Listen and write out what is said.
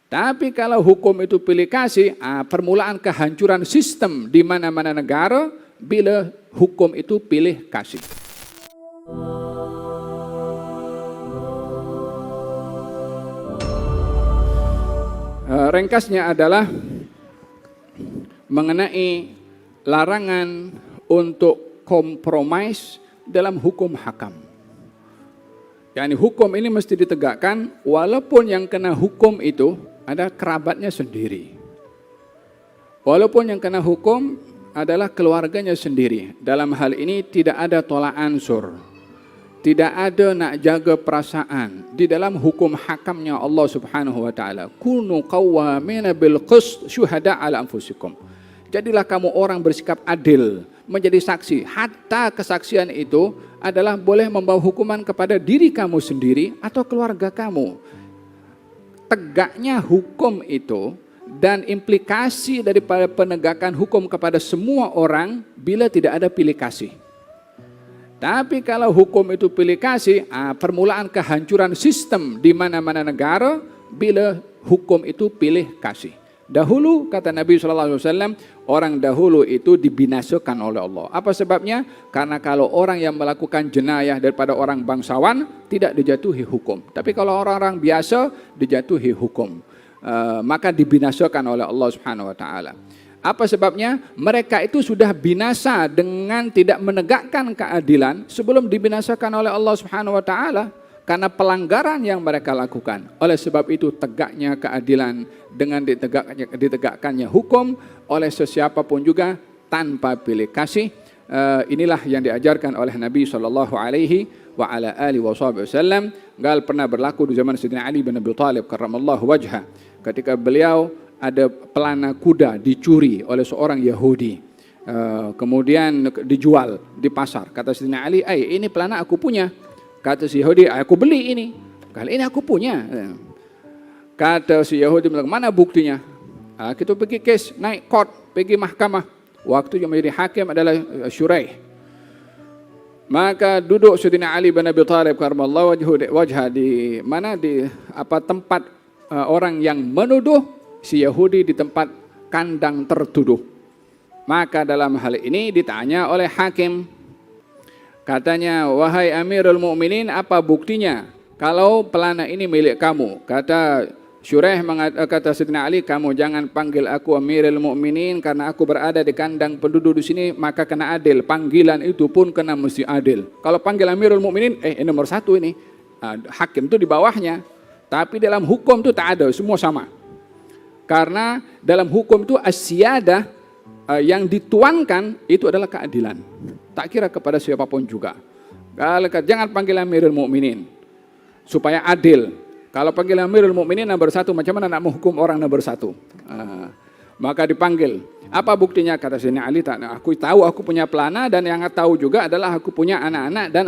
Tapi kalau hukum itu pilih kasih, permulaan kehancuran sistem di mana-mana negara bila hukum itu pilih kasih. Ringkasnya adalah mengenai larangan untuk kompromis dalam hukum hakam. Yani hukum ini mesti ditegakkan walaupun yang kena hukum itu ada kerabatnya sendiri. Walaupun yang kena hukum adalah keluarganya sendiri. Dalam hal ini tidak ada tolak ansur. Tidak ada nak jaga perasaan. Di dalam hukum hakamnya Allah Subhanahu wa taala, kunu qawwamina bil qist syuhada ala anfusikum. Jadilah kamu orang bersikap adil, menjadi saksi. Hatta kesaksian itu adalah boleh membawa hukuman kepada diri kamu sendiri atau keluarga kamu. Tegaknya hukum itu dan implikasi daripada penegakan hukum kepada semua orang bila tidak ada pilih kasih. Tapi kalau hukum itu pilih kasih, permulaan kehancuran sistem di mana-mana negara bila hukum itu pilih kasih. Dahulu kata Nabi SAW, orang dahulu itu dibinasakan oleh Allah. Apa sebabnya? Karena kalau orang yang melakukan jenayah daripada orang bangsawan tidak dijatuhi hukum. Tapi kalau orang-orang biasa dijatuhi hukum. Maka dibinasakan oleh Allah Subhanahu wa taala. Apa sebabnya? Mereka itu sudah binasa dengan tidak menegakkan keadilan sebelum dibinasakan oleh Allah Subhanahu wa taala karena pelanggaran yang mereka lakukan. Oleh sebab itu tegaknya keadilan dengan ditegakkannya hukum oleh sesiapa pun juga tanpa pilih kasih. Inilah yang diajarkan oleh Nabi sallallahu alaihi wa ala alihi wasallam. Gal pernah berlaku di zaman Sayyidina Ali bin Abi Thalib karramallahu wajhah ketika beliau ada pelana kuda dicuri oleh seorang Yahudi. Kemudian dijual di pasar. Kata Sayyidina Ali, ini pelana aku punya. Kata si Yahudi, aku beli ini. Kali ini aku punya. Kata si Yahudi, mana buktinya? Kita pergi kes, naik court, pergi mahkamah. Waktu yang menjadi hakim adalah Syuraih. Maka duduk Sayyidina Ali bin Abi Thalib karramallahu wajhah di mana di tempat orang yang menuduh si Yahudi di tempat kandang tertuduh. Maka dalam hal ini ditanya oleh hakim. Katanya, wahai Amirul Mukminin, apa buktinya kalau pelana ini milik kamu? Kata Syuraih, kata Sayyidina Ali, kamu jangan panggil aku Amirul Mukminin karena aku berada di kandang penduduk di sini, maka kena adil. Panggilan itu pun kena mesti adil. Kalau panggil Amirul Mukminin, ini nomor satu ini. Hakim itu di bawahnya. Tapi dalam hukum itu tak ada, semua sama. Karena dalam hukum itu as-siyadah yang dituankan itu adalah keadilan. Tak kira kepada siapapun juga. Jangan panggil Amirul Mukminin supaya adil. Kalau panggil Amirul Mukminin nomor satu, macam mana nak menghukum orang nomor satu? Maka dipanggil. Apa buktinya? Kata Sayyidina Ali, aku tahu aku punya pelana dan yang tahu juga adalah aku punya anak-anak dan aku